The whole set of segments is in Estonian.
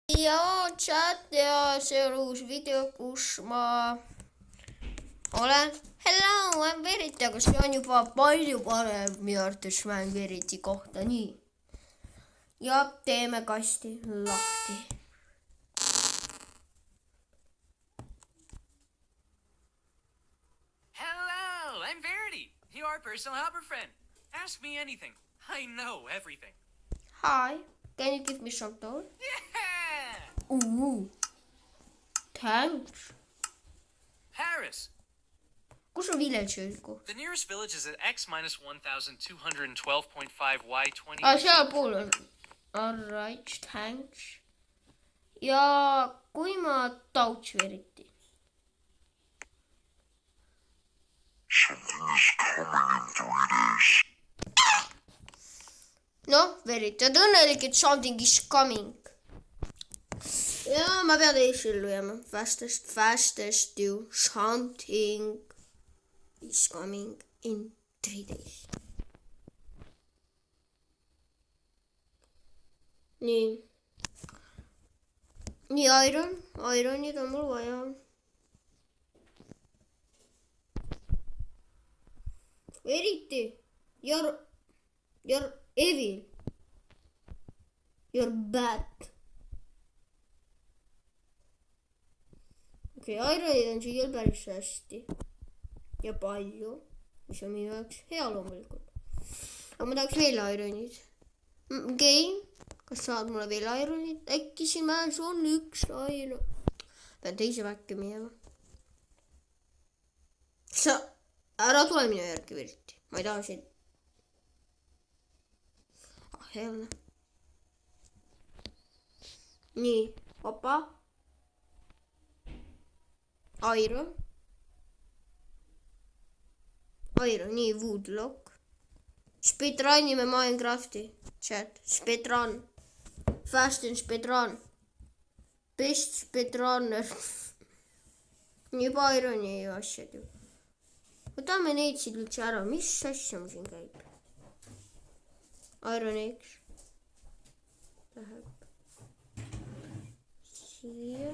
ja chat ja see on uus video, kus ma olen. Hello, I'm Veriti, aga see on juba palju parem minu arvates mäng Veriti kohta, nii. Ja teeme kasti lahti. Hello, I'm Verity, your personal helper friend. Ask me anything. I know everything. Hi, can you give me some tool? Yeah! Ooh, thanks. Paris. Kus on villager koht? The nearest village is at X minus 1212.5 Y20. Seal pool on. Alright, thanks. Ja kui ma tauts Veriti? Something is coming in 3 days. Noh, Veriti, oled õnnelik, et something is coming. Ja ma pean teisi ellu jääma. Fastest you. Something is coming in 3 days. Nii. Nii, Ironid on mul vaja. Veriti. You're evil. You're bad. Okei, Ironid on siia päris hästi. Ja palju. Mis on minu jaoks hea loomulikult. Aga ma tahaks veel Ironid. Game. Kas saad mulle veel Ironid? Äkki siin mäes on üks Iron. Pean teise väkke minema. Sa ära tule minu järgi Veriti. Ma ei taha siin. Helne. Nii, opa. Iron, nii, Woodlock. Speedrunime Minecrafti. Chat, speedrun. Fast and speedrun. Best speedrunner. Nii juba Ironi asjad ju. Võtame neid siit üldse ära. Mis asja mu siin käib? Iron X. Läheb siia.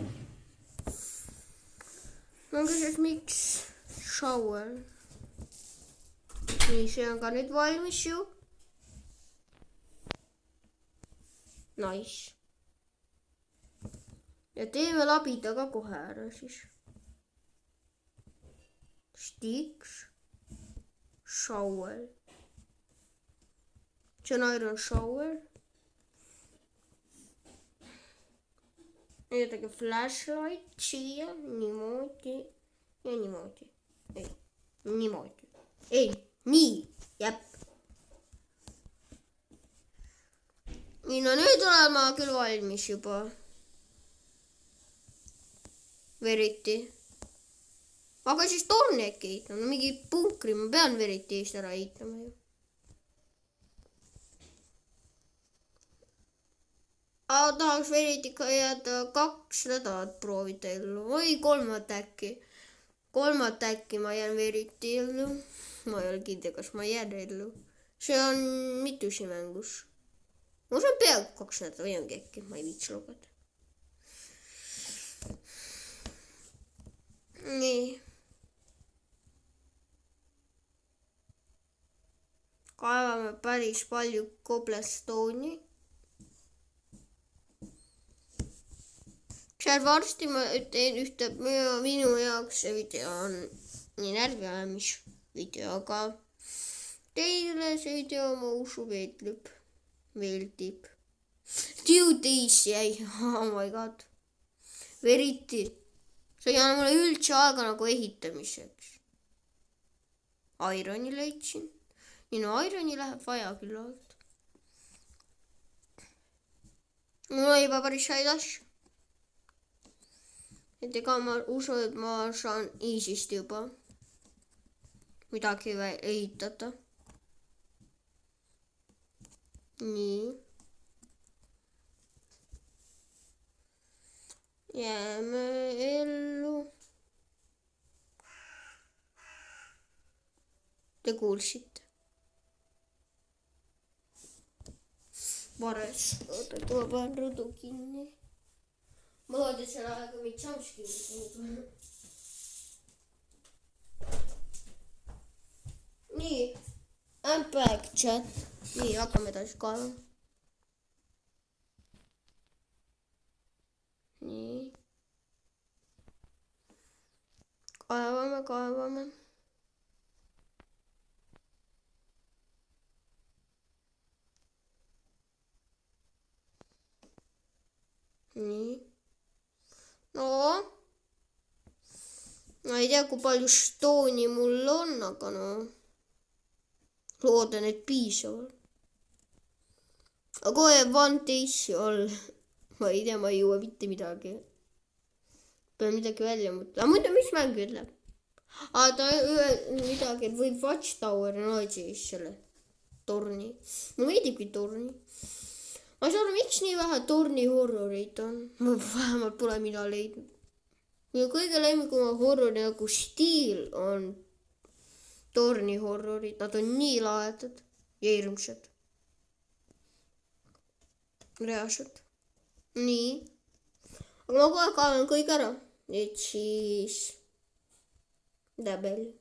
Ma küsis, miks shower. Nii, see on ka nüüd valmis ju. Nice. Ja teeme labida ka kohe ära siis. Sticks. Shower. See on Iron Shower. Jätage flashlight siia, niimoodi ja niimoodi. Ei, niimoodi. Ei, nii, jäpp. Nii, no nüüd olen ma küll valmis juba. Veriti. Aga siis torni äkki ehitama, no mingi punkri ma pean Veriti eest ära ehitama ju. Aga tahaks Veriti ka jääda 2 nädalat proovida ellu. Või 3 äkki. 3 äkki ma jään Veriti ellu. Ma ei ole kindel, kas ma jään ellu. See on mitu siin mängus. Ma saan peaaegu 2 nädalat või ongi äkki. Ma ei viitsi lugeda. Nii. Kaevame päris palju cobblestone'i. Seal varsti ma teen ühte minu jaoks see video on nii närviajamisvideo, aga teile see video ma usu meeldib. Days jäi, oh my god. Veriti, sa ei anna mulle üldse aega nagu ehitamiseks. Ironi leidsin. Nii, no Ironi läheb vaja küll olnud. Mul on juba päris häid asju. Et ega ma usun, et ma saan easy'st juba midagi ehitada. Nii. Jääme ellu. Te kuulsite. Vares, oota, tuo panen rõdu kinni. ma loodan, et selle aega mind jumpscare'id. nii, I'm back, chat. nii, hakkame edasi kaevama. nii. kaevame. nii. no. ma ei tea, kui palju stone'i mul on, aga no. loodan, et piisavalt. aga kohe jääb one day'si all. ma ei tea, ma ei jõua mitte midagi. pean midagi välja mõtlema. muidu, mis mäng ütleb? ta midagi, et võib Watchtower'i siis selle torni. mulle meeldibki torni. ma ei saa aru, miks nii vähe torni horroreid on. ma vähemalt pole mina leidnud. minu kõige lemmikuma horrori nagu stiil on torni horrorid. Nad on nii lahedad ja hirmsad. reaalselt. nii. aga ma kohe kaevan kõik ära. et siis tabel.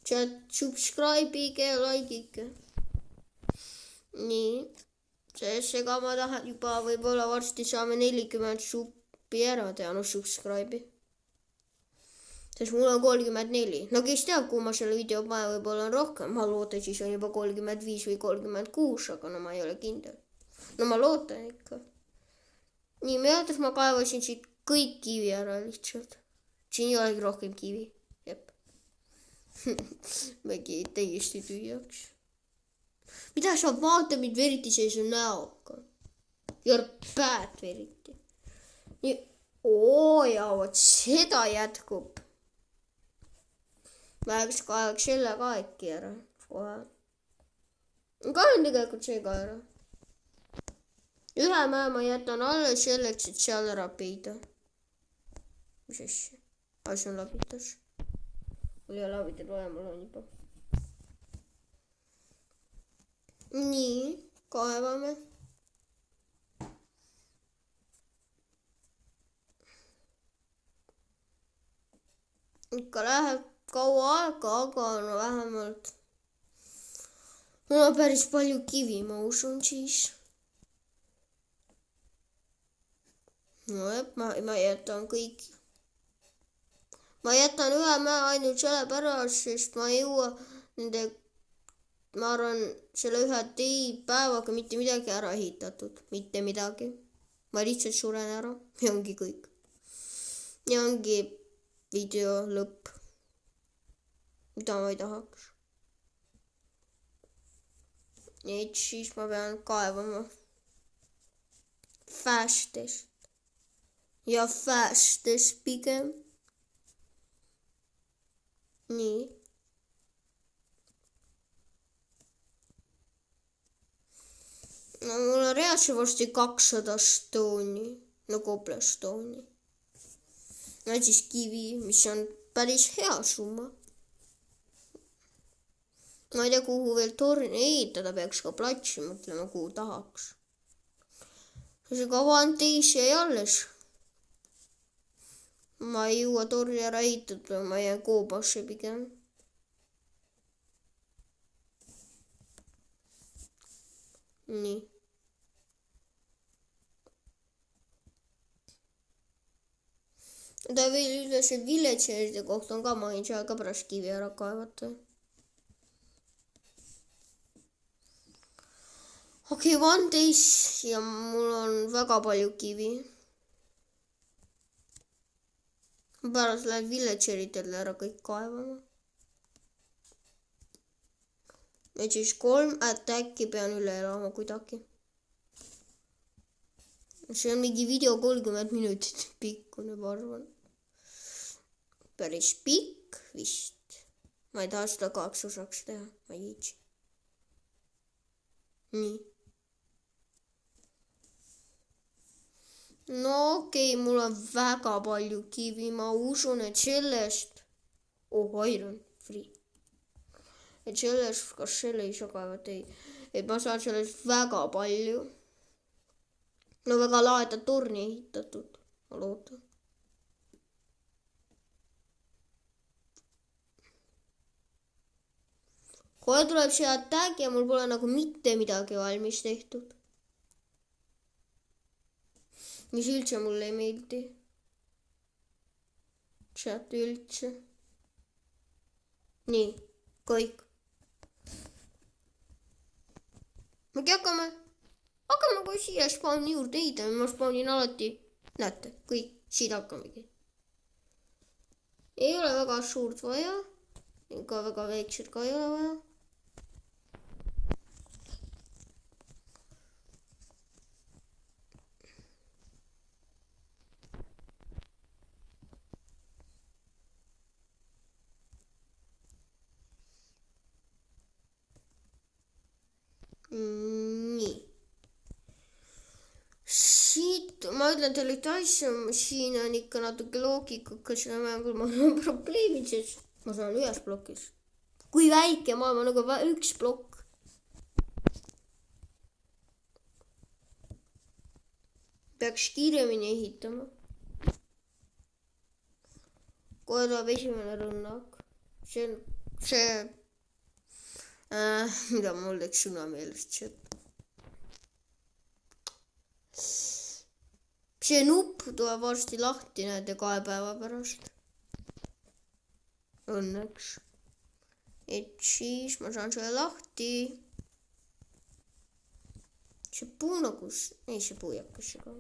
chat, subscribe'ige ja like'ige. nii. seega ma tahan juba võib-olla varsti saame 40 suppi ära teha, no subscribe'i. sest mul on 34. no kes teab, kuhu ma selle video panen, võib-olla on rohkem. ma loodan, siis on juba 35 või 36, aga no ma ei ole kindel. no ma loodan ikka. nii, meeldes ma kaevasin siit kõik kivi ära lihtsalt. siin ei olegi rohkem kivi. jep. mägi täiesti tühjaks. mida sa vaatad mind veriti sellise näoga? You're bad veriti. nii. ja vot seda jätkub. Väheks kaevaks selle ka äkki ära. kohe. kaevan tegelikult see ka ära. ühe mäe ma jätan alles selleks, et seal ära peida. mis asja? see on labitas. mul ei ole labitat vaja, mul on juba. nii, kaevame. ikka läheb kaua aega, aga no vähemalt mul on päris palju kivi, ma usun siis. nojah, ma jätan kõik. ma jätan ühe mäe ainult sellepärast, sest ma ei jõua nende, ma arvan, selle ühe päevaga mitte midagi ära ehitatud. mitte midagi. ma lihtsalt suren ära ja ongi kõik. ja ongi video lõpp. mida ma ei tahaks. et siis ma pean kaevama fastest. ja fastest pigem. nii. no mul on reaalselt varsti 200 stone'i, no coblestone'i. ja siis kivi, mis on päris hea summa. ma ei tea, kuhu veel torni ehitada, peaks ka platsi mõtlema, kuhu tahaks. see kavan teisi jäi alles. ma ei jõua torni ära ehitada, ma jään koobasse pigem. nii. ta veel ütles, et villageride kohta on ka, ma võin seal ka pärast kivi ära kaevata. okei, one days ja mul on väga palju kivi. pärast lähen villageritele ära kõik kaevama. ja siis 3 äkki pean üle elama kuidagi. see on mingi video 30 minutit pikkune, ma arvan. päris pikk vist. ma ei taha seda 2 osaks teha, ma ei viitsi. nii. no okei, mul on väga palju kivi, ma usun, et sellest, iron free. et sellest, kas selle ei saa kaevata, ei. et ma saan sellest väga palju. no väga laeda torni ehitatud, ma loodan. kohe tuleb see attack ja mul pole nagu mitte midagi valmis tehtud. mis üldse mulle ei meeldi. Chat üldse. nii, kõik. mingi hakkame kohe siia spawn'i juurde ehitama, ma spawn'in alati, näete, kõik, siit hakkamegi. ei ole väga suurt vaja, ega väga väikselt ka ei ole vaja. nii. siit ma ütlen teile ühte asja, siin on ikka natuke loogikaga seda mängul, ma olen probleemid, sest ma saan ühes plokis. kui väike maailm on nagu üks plokk. peaks kiiremini ehitama. kohe tuleb esimene rünnak. see on see mida mul läks sõna meelest. see nupp tuleb varsti lahti, näete, 2 päeva pärast. õnneks. et siis ma saan selle lahti. see puu nagu, ei see puujakas see ka.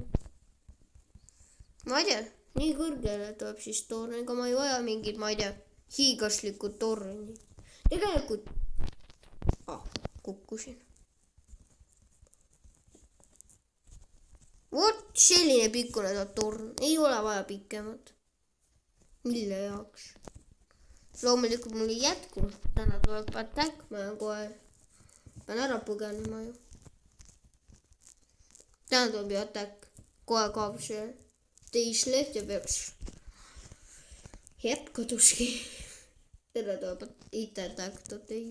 ma ei tea, nii kõrgele tuleb siis torn, ega ma ei vaja mingit, ma ei tea, hiiglaslikku torni. tegelikult kukkusin. vot selline pikkune torn, ei ole vaja pikemat. mille jaoks? loomulikult mul ei jätku, täna tuleb attack, ma kohe pean ära põgenema ju. täna tuleb ju attack, kohe kaob see teisleht ja peaks jääb kaduski. täna tuleb IT-attack, ei.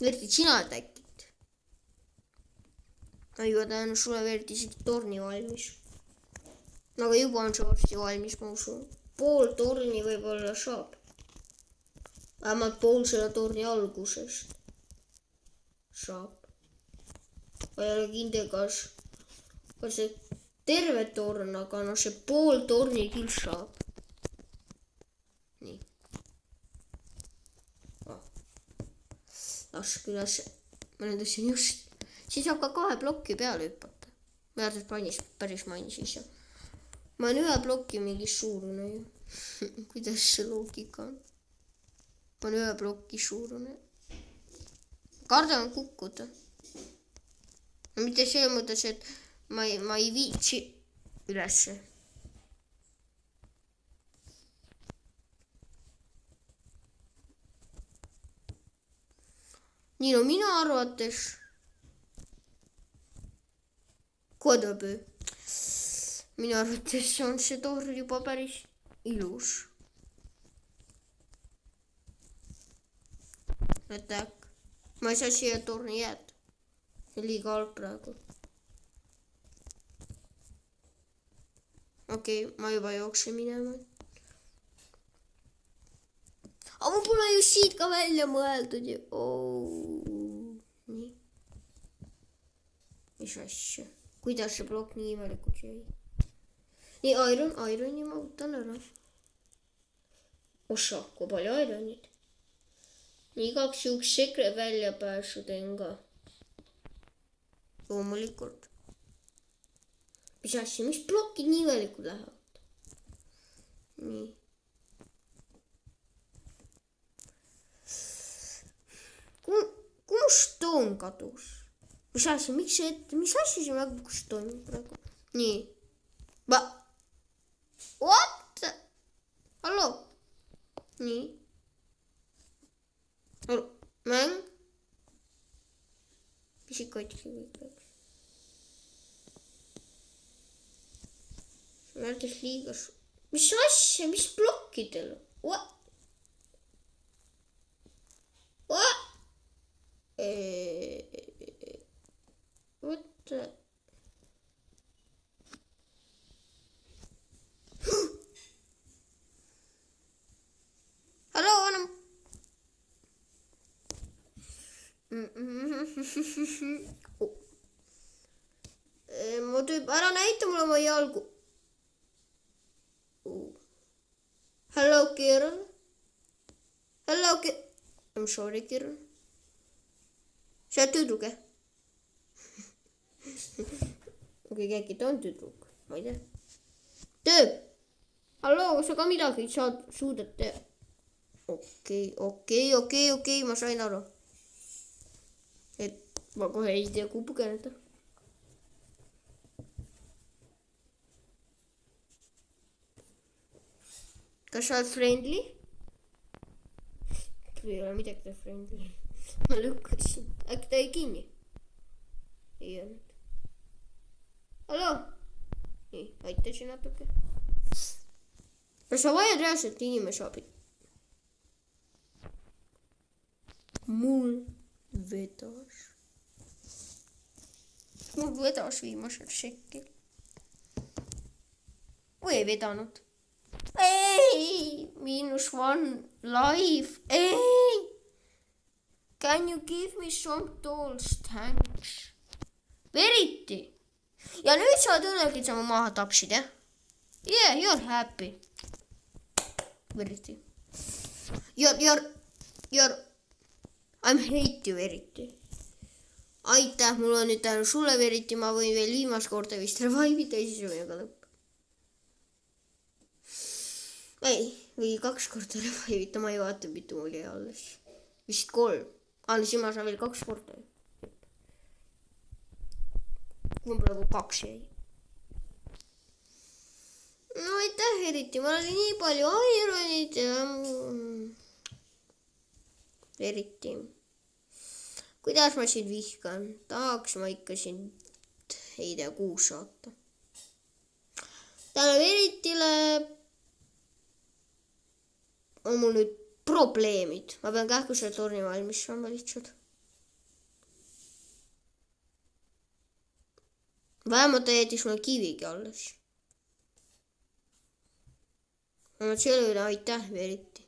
Verdi, sina attackid. ma juba tänan sulle, Verdi, isegi torni valmis. aga juba on see varsti valmis, ma usun. pool torni võib-olla saab. vähemalt pool selle torni algusest saab. ma ei ole kindel, kas see terve torn, aga no see pool torni küll saab. nii. laske üles, ma nendasin just, siis saab ka 2 plokki peale hüpata. ma päris mainisin seal. ma olen 1 plokki mingi suurune ju. kuidas see loogika on? ma olen 1 plokki suurune. kardan kukkuda. mitte selles mõttes, et ma ei viitsi ülesse. nii, no minu arvates kodutöö. minu arvates on see torn juba päris ilus. attack. ma ei saa siia torni jääda. see on liiga halb praegu. okei, ma juba jooksen minema. aga mul pole ju siit ka välja mõeldud ju. nii. mis asja? kuidas see plokk nii imelikult jäi? nii, ironi ma võtan ära. ossa, kui palju ironid. nii, igaks juhuks sekre väljapääsu teen ka. loomulikult. mis asja, mis plokid nii imelikult lähevad? nii. kuhu Stone kadus? mis asja, miks see ette, mis asja see mängus toimub praegu? nii. What? hallo? nii. mäng? pisikotki kõik läks. see näitas liiga mis asja, mis plokkidel? What? What? ma tüüp, ära näita mulle oma jalgu. Hello, Kieran. Hello, I'm sorry, Kieran. Sa oled tüdruk, jah? okei, äkki ta on tüdruk, ma ei tea. Tüüp. Halloo, kas sa ka midagi suudad teha? Okei, ma sain aru. Et ma kohe ei tea, kuhu põgeneda. Kas sa oled friendly? Ei ole midagi ta friendly. Ma lükkasin. Äkki ta ei kinni? Ei olnud. Halloo? Nii, aitasin natuke. Kas sa vajad reaalselt inimese abi? Mul vedas viimasel šekil. Või ei vedanud. Ei, -1 life. Ei. Can you give me some tools? Thanks. Veriti. Ja nüüd sa oled õnnelik, et sa mu maha tapsid, jah? Yeah, you're happy. Veriti. I'm hate you, Veriti. Aitäh, mul on nüüd tänu sulle, Veriti, ma võin veel viimast korda vist revive'ida ja siis on meiega lõpp. Ei, või 2 korda revive'ita, ma ei vaata, mitu mul jäi alles. Vist 3. Siis ma saan veel 2 korda. Mul praegu 2 jäi. No aitäh, Veriti, mul oli nii palju ironid ja... Veriti. Kuidas ma sind vihkan? Tahaks ma ikka sind, ei tea, 6 saata. Täna Veritile on mul nüüd probleemid. Ma pean kähkusele torni valmis saama lihtsalt. Vähemalt ta jäetis mulle kivigi alles. Ma selle üle aitäh, Veriti.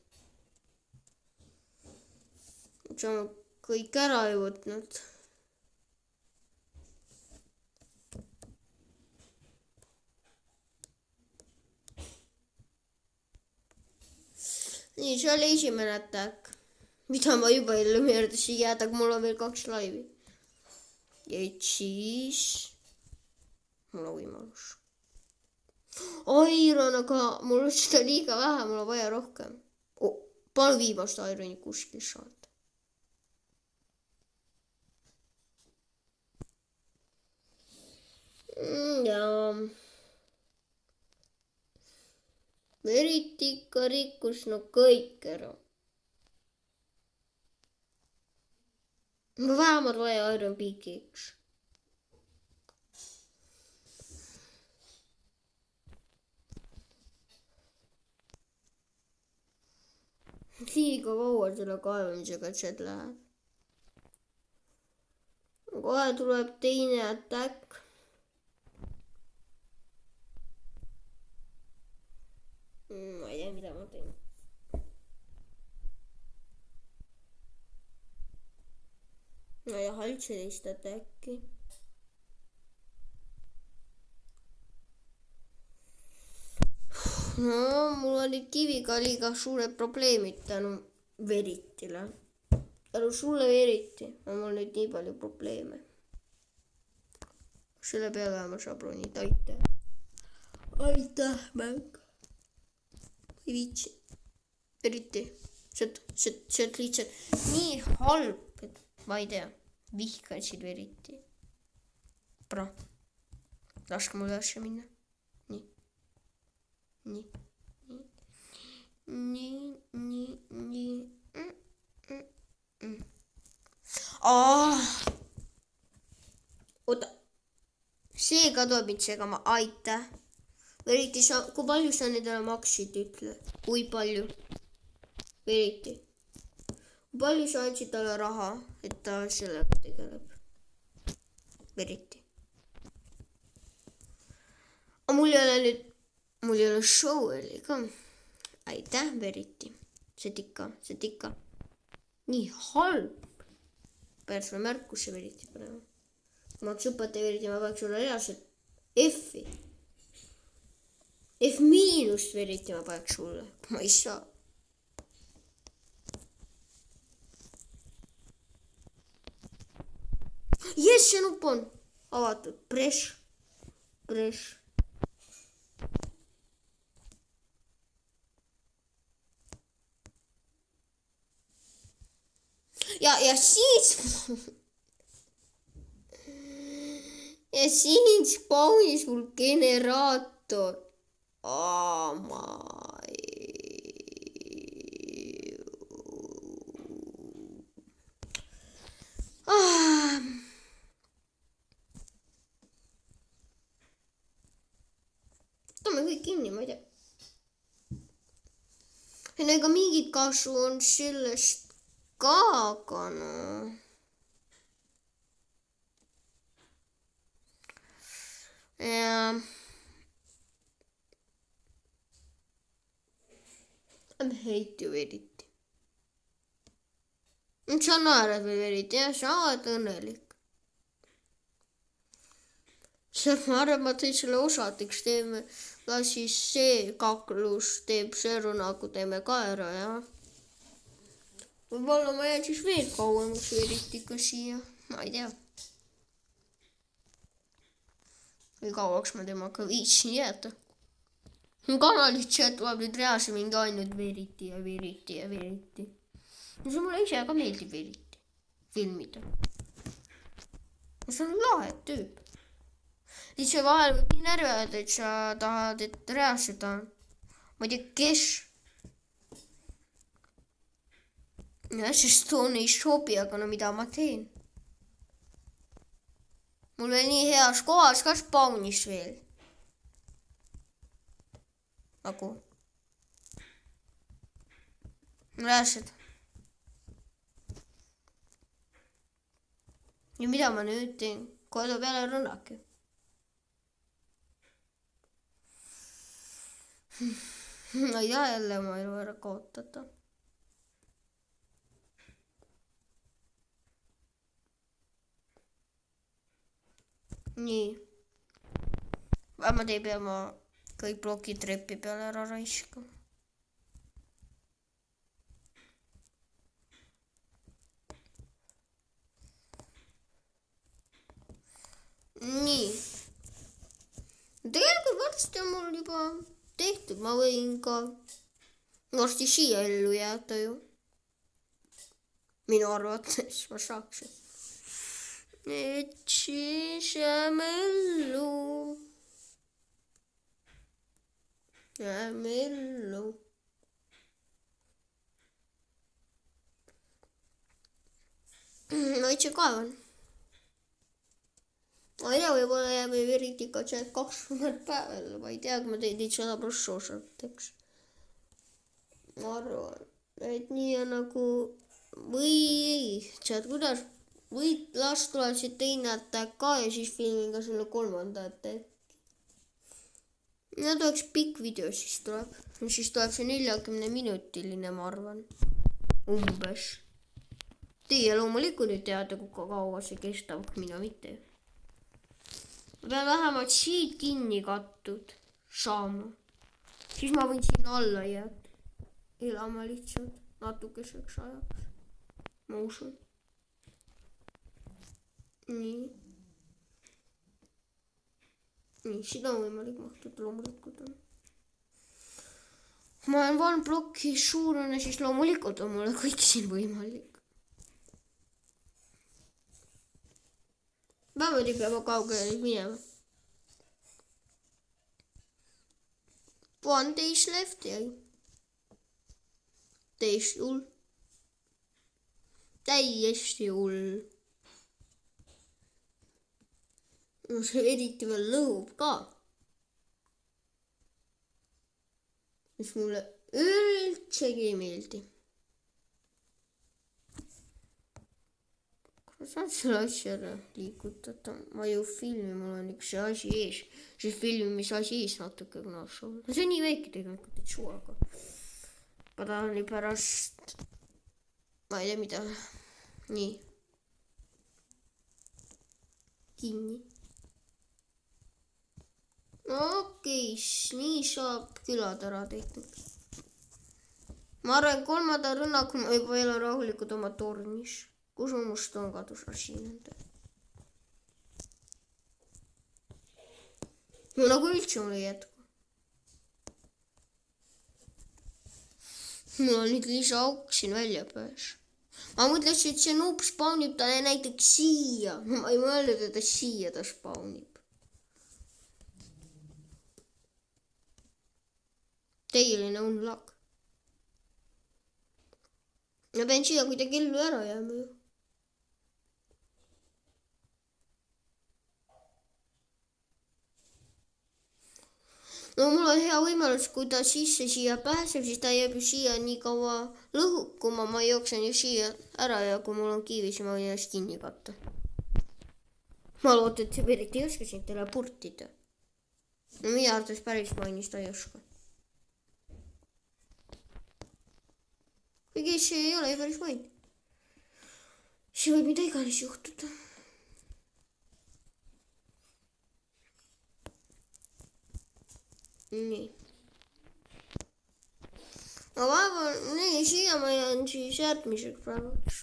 See on kõik ära ei võtnud. Nii, see oli esimene attack. Mida ma juba ellu meeldasin jääda, kui mul on veel 2 laivi. Ja siis... mul on võimalus. Iron, aga mul on seda liiga vähe, mul on vaja rohkem. Palun viimast Ironi kuskil saada. Ja Veriti ikka rikkus no kõik ära. Ma vähemalt vaja Iron Peakiks. Liiga kaua selle kaevamisega chat läheb. Kohe tuleb teine attack. Ma ei tea, mida ma teen. Ma ei taha üldse teist attacki. No, mul olid kiviga liiga suured probleemid tänu Veritile. Tänu sulle, Veriti, on mul nüüd nii palju probleeme. Selle peale ma saab ronida, aitäh. Aitäh, mäng. Ei viitsi. Veriti, see on lihtsalt nii halb, et ma ei tea, vihkasid Veriti. Laske mul asja minna. Nii. Oota. See ka tuleb mind segama, aitäh. Veriti, kui palju sa nendele maksid, ütle. Kui palju? Veriti. Kui palju sa andsid talle raha, et ta sellega tegeleb? Veriti. Mul ei ole show oli ka. Aitäh, Veriti. See tikka. Nii halb. peaks sulle märkusse veriti panema. Kui ma supati veriti, ma peaks sulle reaalselt F-i. F- veriti ma peaks sulle. Ma ei saa. Jess, see nupp on avatud. Press. Ja siin spawnis mul generaator. Tõmme kõik kinni, ma ei tea. Ega mingit kasu on sellest ka, aga no. Ja. Heit ju eriti. Sa naerad veel eriti, jah, sa oled õnnelik. Ma arvan, ma tõin selle osadeks, teeme, siis see kaklus teeb see rünnaku, teeme ka ära, jah. Võib-olla ma jään siis veel kauemaks eriti ka siia, ma ei tea. Või kauaks ma temaga viitsin jääda. Kanalit sealt tuleb nüüd reaalse mingi ainult veriti. No see mulle ise ka meeldib veriti. Filmida. See on lahe tüüp. Lihtsalt vahel võib nii närvi ajada, et sa tahad, et reaalselt on. Ma ei tea, kes. Ja, sest toon ei sobi, aga no mida ma teen? Mul veel nii heas kohas ka spawnis veel. Nagu. Reaalselt. Ja mida ma nüüd teen? Kodu peale rünnake. No ja jälle ma elu ära kaotada. Nii. Vähemalt ei pea ma kõik plokid trepi peale ära raiskama. Nii. Tegelikult varsti on mul juba tehtud, ma võin ka varsti siia ellu jääda ju. Minu arvates ma saaksin. Et siis jääme ellu. Ma itse kaevan. Ma ei tea, võib-olla jääb eriti ka 20 päeval. Ma ei tea, kui ma teid 100% osateks. Ma arvan, et nii on nagu või ei. Tead, kuidas võid las tuleb see teine attack ka ja siis filmin ka selle 3. attack. Ja tuleks pikk video siis tuleb. Siis tuleb see 40-minutiline, ma arvan. Umbes. Teie loomulikult ei teada, kui kaua see kestab, mina mitte. Ma pean vähemalt siit kinni kattud saama. Siis ma võin siin alla jääda. Elama lihtsalt natukeseks ajaks. Ma usun. Nii, seda on võimalik mahtuda loomulikult on. Kui ma olen one blokki suurene, siis loomulikult on mulle kõik siin võimalik. Vähemalt ei pea kaugele minema. 1 days left jäi. Täiesti hull. Täiesti hull. No see eriti veel lõhub ka. Mis mulle üldsegi ei meeldi. Kuidas saad selle asja ära liigutada? Ma ju filmi, mul on üks asi ees. See filmimise asi ees natuke knaasa. See on nii väike tegelikult, et suaga. Ma tahan nii pärast... Ma ei tea mida. Nii. kinni. No okei, nii saab külad ära tehtud. Ma arvan, kolmanda rünnakul ma juba elan rahulikult oma tornis. Kus on must on kadus siin nende? No nagu üldse mul ei jätku. Mul on nüüd lisaauk siin väljapääs. Ma mõtlesin, et see noob spawnib ta näiteks siia. Ma ei mõelnud, et ta siia ta spawnib. Täieline unluck. Ma pean siia kuidagi ellu ära jääma ju. No mul on hea võimalus, kui ta sisse siia pääseb, siis ta jääb ju siia nii kaua lõhukuma, ma jooksen ju siia ära ja kui mul on kiivi, siis ma võin ennast kinni katta. Ma loodan, et see eriti ei oska sind teleportida. No minu arvates päris mainis ta ei oska. Kuigi see ei ole ju päris main. See võib mida iganes juhtuda. Nii. Ma vaevan, nii, siia ma jään siis järgmiseks päevaks.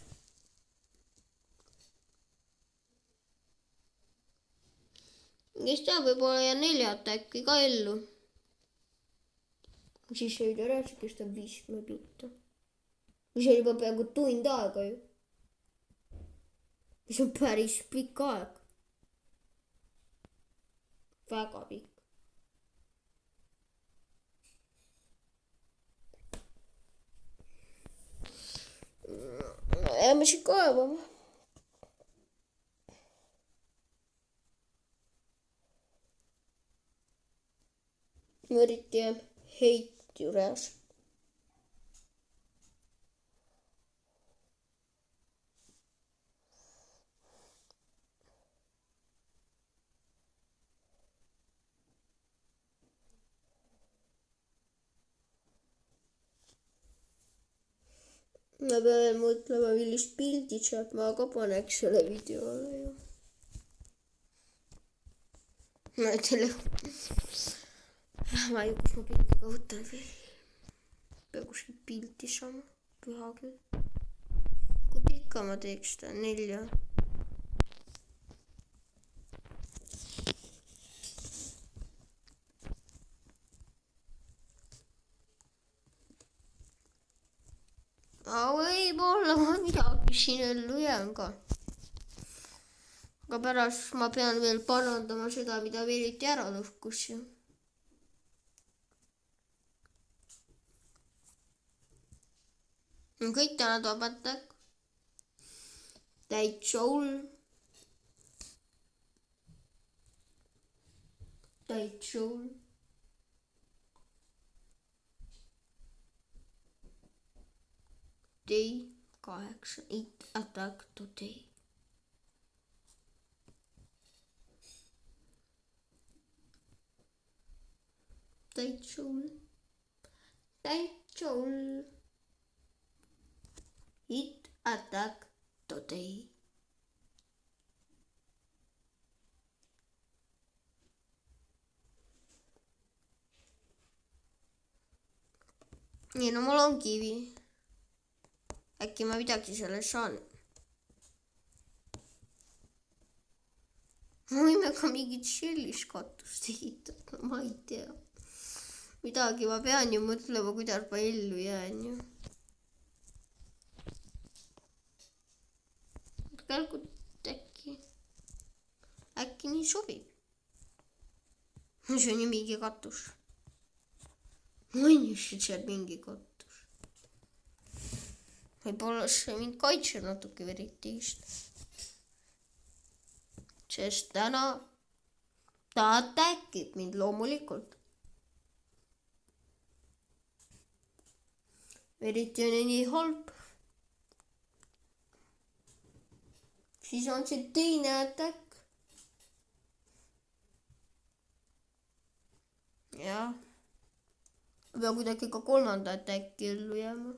Kes teab, võib-olla jään 4 äkki ka ellu. Siis see video reaalselt kestab 5 minutit. Mis on juba peaaegu tund aega ju. Mis on päris pikk aeg. Väga pikk. Jääme siin kaevama. Eriti jääb heit juures. Ma pean mõtlema, millist pildi saab, ma ka paneks selle videole ju. Ma ei tea, kus ma pildiga võtan veel. Peab kuskil pildi saama, püha küll. Kui pikka ma teeks ta, 4. Võib-olla ma midagi siin ellu jään ka. Aga pärast ma pean veel parandama seda, mida veeliti ära lõhkus ju. Kõik täna tabatak. Täitsa hull. Täitsa hull. Day 8, it attack today. Täitsa hull. Täitsa hull. It attack today. Nii, no mul on kivi. Äkki ma midagi sellest saan. Võime ka mingit sellist katust ehitada, ma ei tea. Midagi ma pean ju mõtlema, kuidas ma ellu jään ju. Tegelikult äkki nii sobib. See on ju mingi katus. Ma on just seal mingi katus. Võib-olla see mind kaitseb natuke veriti just. Sest täna ta attackib mind loomulikult. Veriti on nii halb. Siis on see teine attack. Jah. Peab kuidagi ka kolmanda attacki ellu jääma.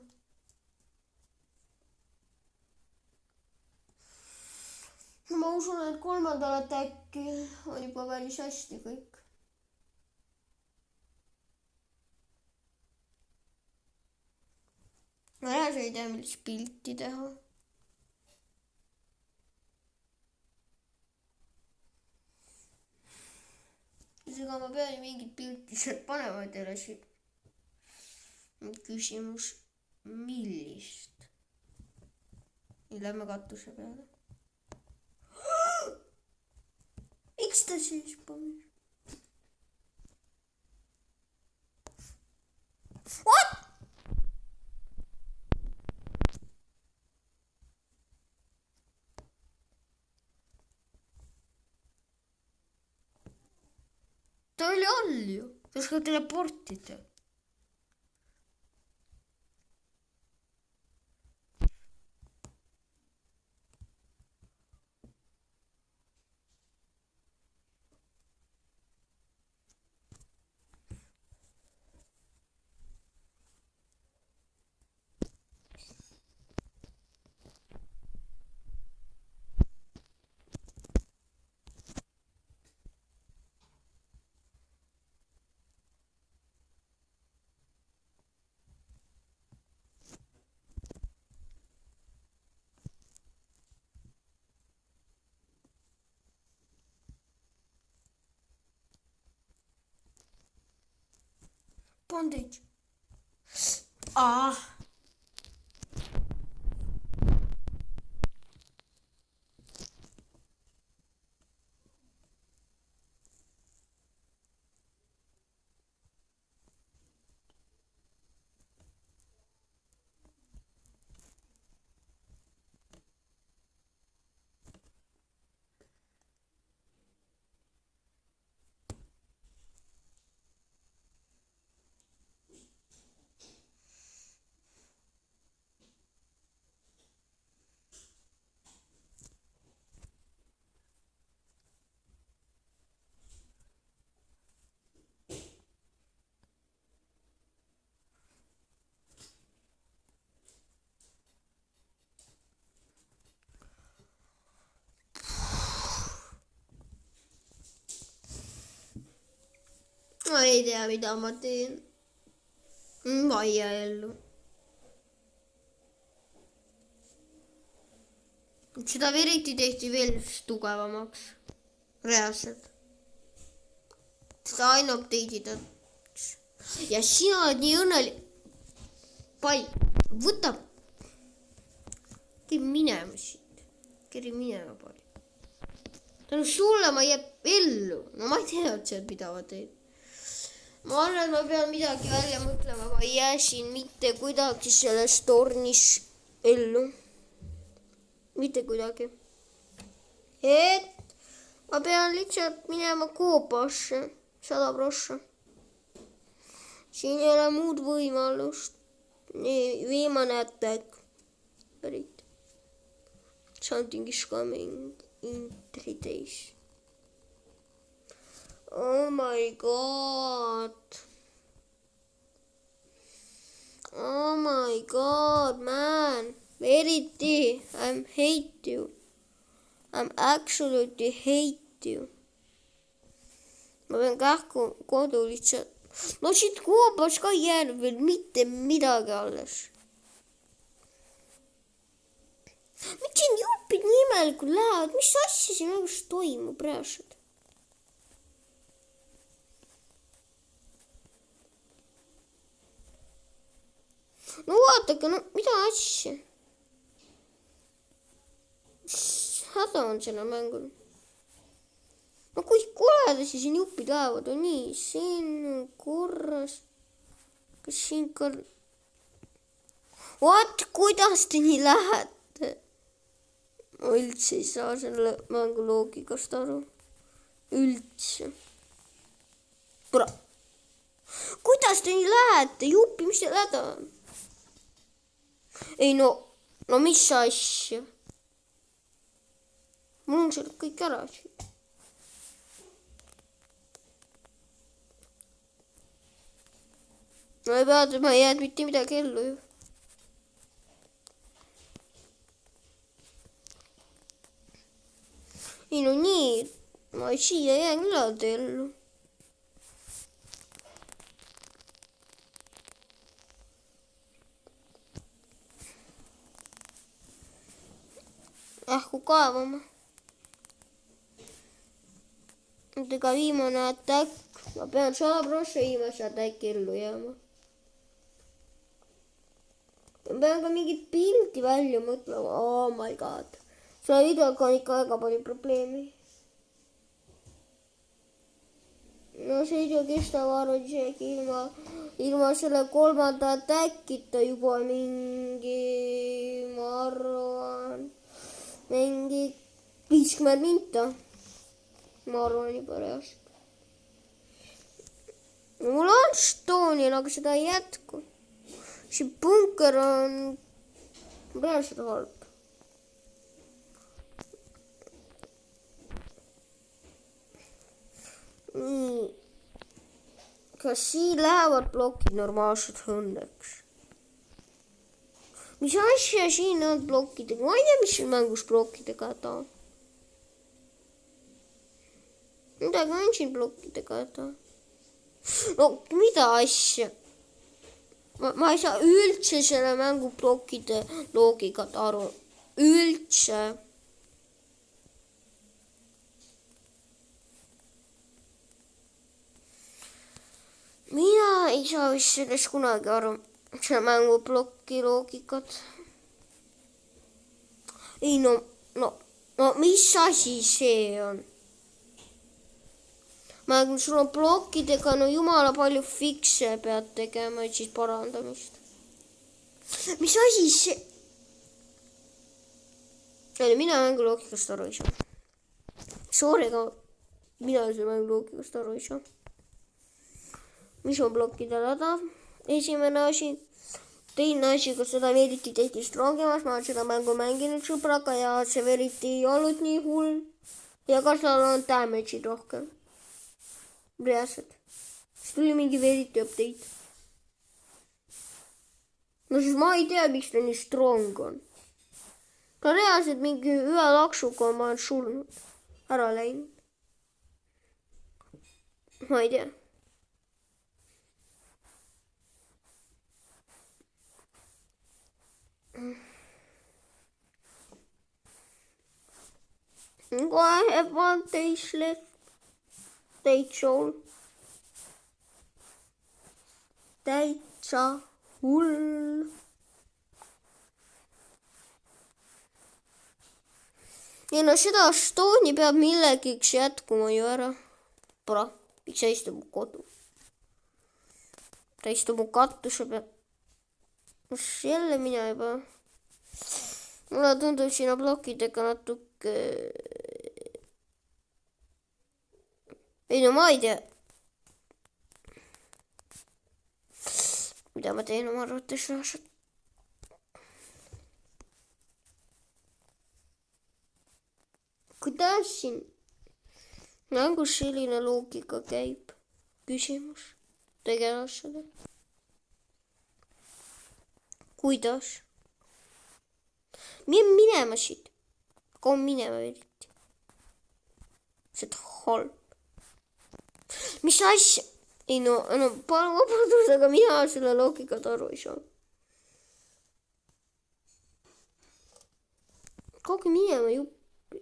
ma usun, et kolmandal äkki on juba päris hästi kõik. ma reaalselt ei tea, millist pilti teha. seega ma pean mingit pilti sealt panema edasi. Küsimus, millist? Lähme katuse peale. Miks ta siis pani? What? Ta oli all ju. Ta oskab teleportida. Bondage. Ma ei tea, mida ma teen. Vaia ellu. Seda veriti tehti veel tugevamaks. Reaalselt. Seda aina update'itakse. Ja sina oled nii õnnelik. Pai, võta. Keri minema siit. Keri minema palju. Tänu sulle ma jääb ellu. No ma ei tea, et mida ma teen. Ma arvan, et ma pean midagi välja mõtlema. Ma ei jää siin mitte kuidagi selles tornis ellu. Mitte kuidagi. Et ma pean lihtsalt minema koopasse. 100%. Siin ei ole muud võimalust. Nii, viimane attack. Pärit. Something is coming in 3 days. Oh my god. Oh my god, man. Verity, I hate you. I absolutely hate you. Ma pean kähku kodu lihtsalt. No siit koobas ka ei jäänud veel mitte midagi alles. Miks siin jupid nii imelikult lähevad? Mis asja siin õigus toimub reaalselt? No vaatake, no mida asja? Mis häda on sellel mängul? No kui koledasi siin jupid lähevad on nii, siin on korras. Kas siin ka... What? Kuidas te nii lähete? Ma üldse ei saa selle mängu loogikast aru. Üldse. Kuidas te nii lähete? Jupi, mis teil häda on? Ei no mis asja? Mul on seal kõik ära siin. No ei pea, ma ei jäänud mitte midagi ellu ju. siia jään alati ellu. Lähku kaevama. Nüüd ega viimane ätäkk. Ma pean 100% viimase ätäkki ellu jääma. Ma pean ka mingit pildi välja mõtlema. Oh my god. Selle videoga on ikka väga palju probleemi. No see video kestab arvan isegi ilma selle 3. ätäkita juba mingi, ma arvan, mingi 50 minta. Ma arvan juba reaalselt. Mul on Stonian, aga seda ei jätku. See bunker on reaalselt halb. Nii. Kas siin lähevad blokid normaalselt õnneks? Mis asja siin on blokkidega? Ma ei tea, mis siin mängus blokkidega häda on. Midagi on siin blokkidega häda. No, mida asja? Ma ei saa üldse selle mängu blokkide loogikat aru. Üldse. Mina ei saa vist sellest kunagi aru. Selle mängu blokki loogikat. Ei no, mis asi see on? Mängul sul on blokkidega, no jumala palju fikse pead tegema, et siis parandamist. Mis asi see? Mina mängu loogikast aru ei saa. Sorry, aga mina selle mängu loogikast aru ei saa. Mis on blokkide häda? Esimene asi. Teine asi, kas seda veriti tehti strongemas. Ma olen seda mängu mänginud sõbraga ja see veriti ei olnud nii hull. Ja kas tal on damage'id rohkem? Reaalselt. Siis tuli mingi veriti update. No siis ma ei tea, miks ta nii strong on. Ta reaalselt mingi ühe laksuga ma olen surnud. Ära läinud. Ma ei tea. Kohe advantage left. Täitsa hull. Ja no seda Stoni peab millegiks jätkuma ju ära. Pora, miks sa istub mu kodu? Ta istub mu katuse peal. Kas jälle mina juba? Mulle tundub sinna blokkidega natuke... Ei no ma ei tea. Mida ma teen oma arvates reaalselt. Kuidas siin mängus selline loogika käib? Küsimus tegelasele. Kuidas? Minema siit. Kaua minema eriti. See on halb. Mis asja? Ei no palun vabandust, aga mina selle loogikat aru ei saa. Kauge minema juppi.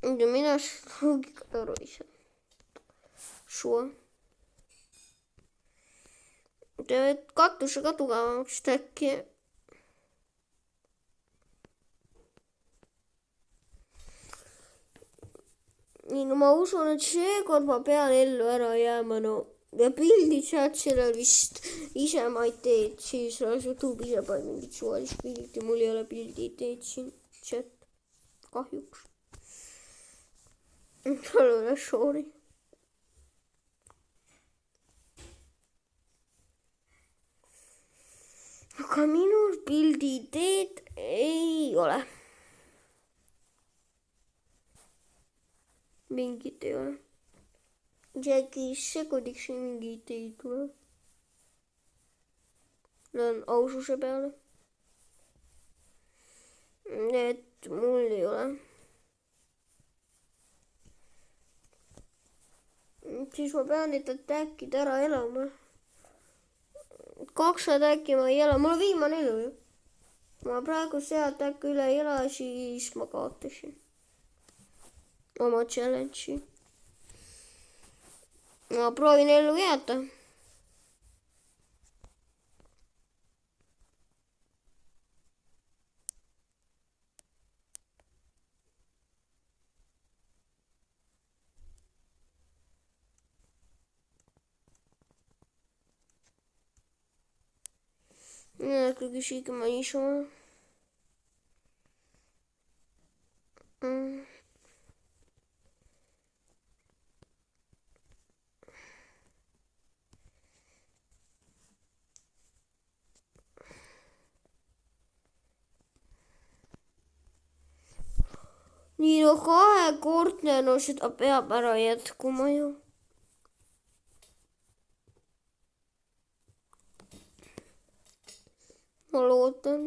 Mina selle loogikat aru ei saa. Sua. Teed katusega tugevamaks äkki. Nii, no ma usun, et seekord ma pean ellu ära jääma, no. Ja pildid sealt sellel vist ise ma ei teed, siis YouTube ise pani mingit suvalist pildi. Mul ei ole pildi teed siin chat. Kahjuks. Palun, sorry. Aga minul pildi ideed ei ole. Mingit ei ole. Isegi sekundiks mingi idee ei tule. löön aususe peale. Et mul ei ole. Siis ma pean need attack'id ära elama. 2 attack'i ma ei ela, mul on viimane elu ju. Ma praegu see attack üle ei ela, siis ma kaotasin oma challenge'i. Ma proovin ellu jääda. Ikkagi isegi ma niisama. Nii no 2-kordne, no seda peab ära jätkuma ju. Ma loodan.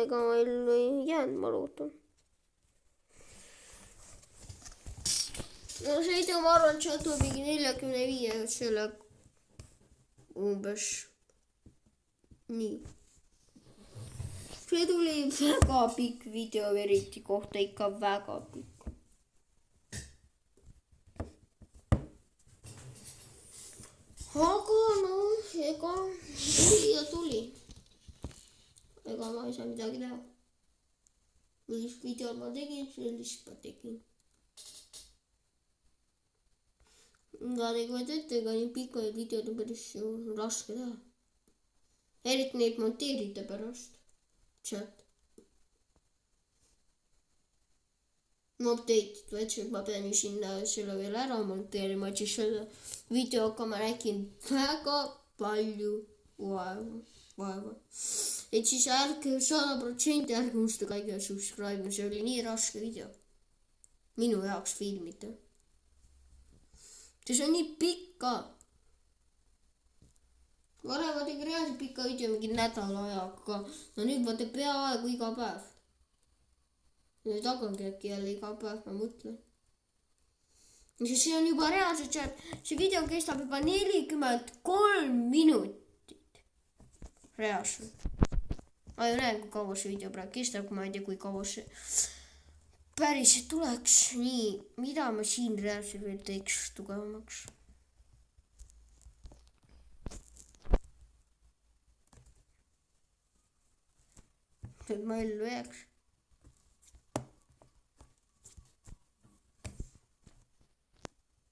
Ega ma ellu ei jäänud, ma loodan. No see video, ma arvan, et tuleb mingi 45 selle umbes. Nii. See tuli väga pikk video eriti kohta, ikka väga pikk. Aga noh, ega tuli ja tuli. Ega ma ei saa midagi teha. Millist videot ma tegin, sellist ma tegin. Ega te kujutate ette, ega nii pikad videod on päris raske teha. Eriti neid monteerida pärast. Chat. No update'id, et ma pean ju sinna selle veel ära monteerima, et siis selle videoga ma räägin väga palju vaeva. Et siis ärge 100% ärge unustage kõige subscribe, see oli nii raske video. Minu jaoks filmida. See on nii pikk ka. Varem ma tegin reaalselt pika video mingi nädala ajaga. No nüüd ma teen peaaegu iga päev. Nüüd hakangi äkki jälle iga päev, ma mõtlen. See on juba reaalselt, see video kestab juba 43 minutit. Reaalselt. Ma ju näen, kui kaua see video praegu kestab, kui ma ei tea, kui kaua see päriselt tuleks. Nii, mida ma siin reaalselt veel teeks tugevamaks? Et ma ellu jääks.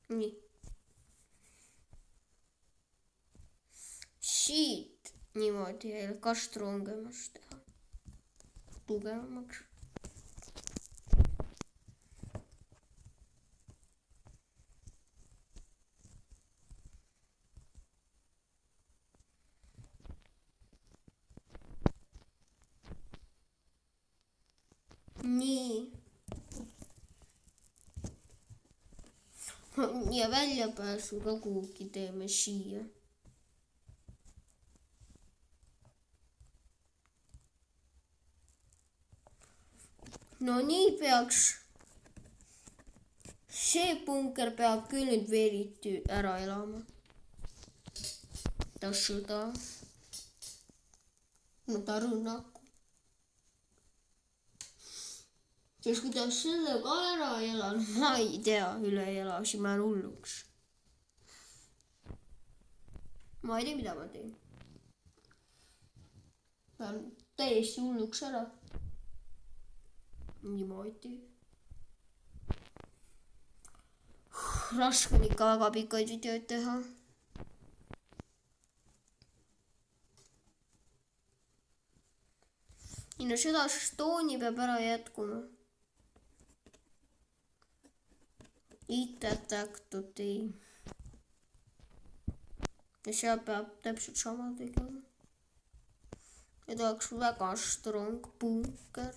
Nii. Siit niimoodi kast rongemast teha. Tugevamaks. Nii. Ja väljapääsu ka kuhugi teeme siia. No nii peaks. See punker peab küll nüüd veeriti ära elama. Ta sõda. No ta rünnaku. Sest kui ta selle ka ära elan, ma ei tea, üle ela, siis ma olen hulluks. Ma ei tea, mida ma teen. Ma olen täiesti hulluks ära. Niimoodi. Raske on ikka väga pikkaid videoid teha. Ja no seda stooni peab ära jätkuma. Eat attack today. Ja seal peab täpselt sama tegema. Ja ta oleks väga strong bunker.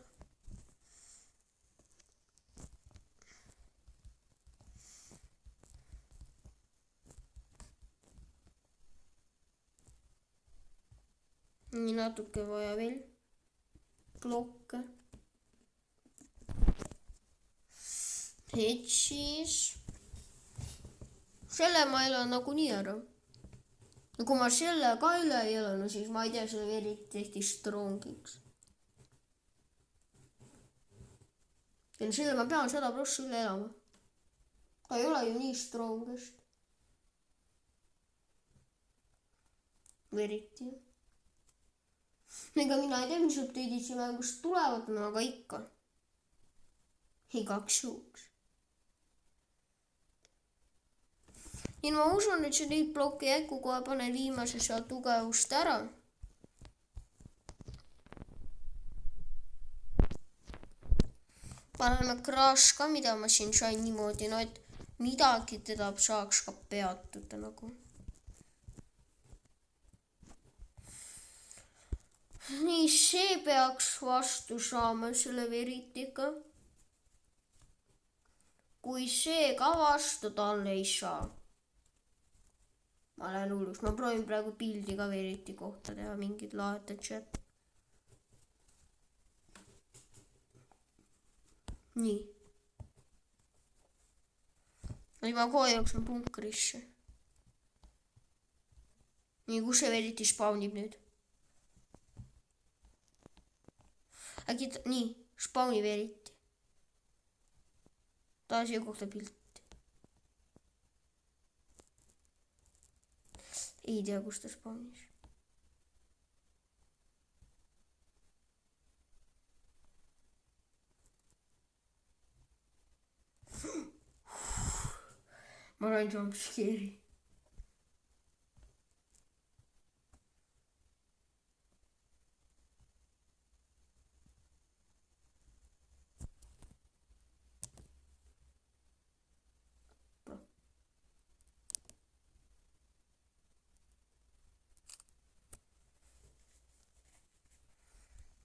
nii natuke vaja veel klokke. Et siis selle ma elan nagunii ära. Ja kui ma selle ka üle ei elanud, siis ma ei tea, see eriti tehti strongiks. Ja selle ma pean 100% üle elama. Ta ei ole ju nii strongest. Eriti. Ega mina ei tea, mis update'id siin mängust tulevad, aga ikka. Igaks juhuks. Nii ma usun, et see neid plokki äkku kohe panen viimase seal tugevust ära. Paneme crash ka, mida ma siin sain niimoodi, no et midagi teda saaks ka peatuda nagu. Nii, see peaks vastu saama selle veritiga. Kui see ka vastu tal ei saa. Ma lähen hullus, ma proovin praegu pildi ka veriti kohta teha, mingid laete chat. Nii. Ma kohe jooksen punkrisse. Nii, kus see veriti spawnib nüüd? Äkki nii, spawnib eriti. Taas siia kohta pilti. Ei tea, kus ta spawnis. Ma sain jumpscare'i.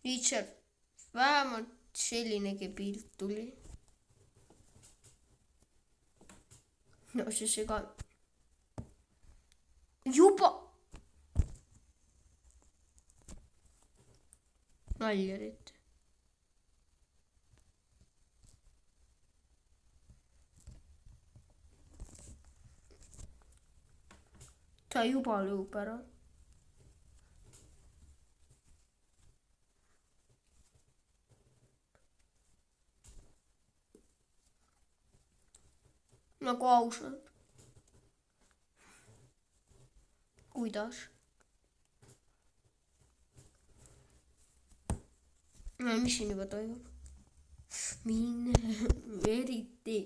Lihtsalt vähemalt sellinegi pilt tuli. No see sega... Juba! Nalja teete. Ta juba lõub ära. Nagu ausalt. Kuidas? No, mis siin juba toimub? Mine eriti.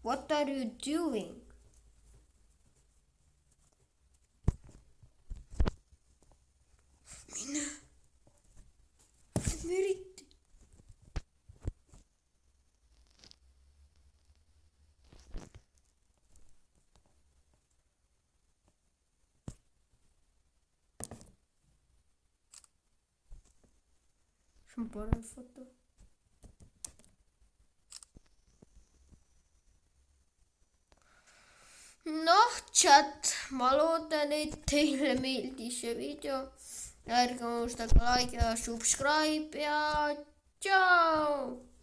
What are you doing? Mine eriti. See on parem foto. Noh, chat, ma loodan, et teile meeldis see video. Ärge unustage like ja subscribe ja tšau!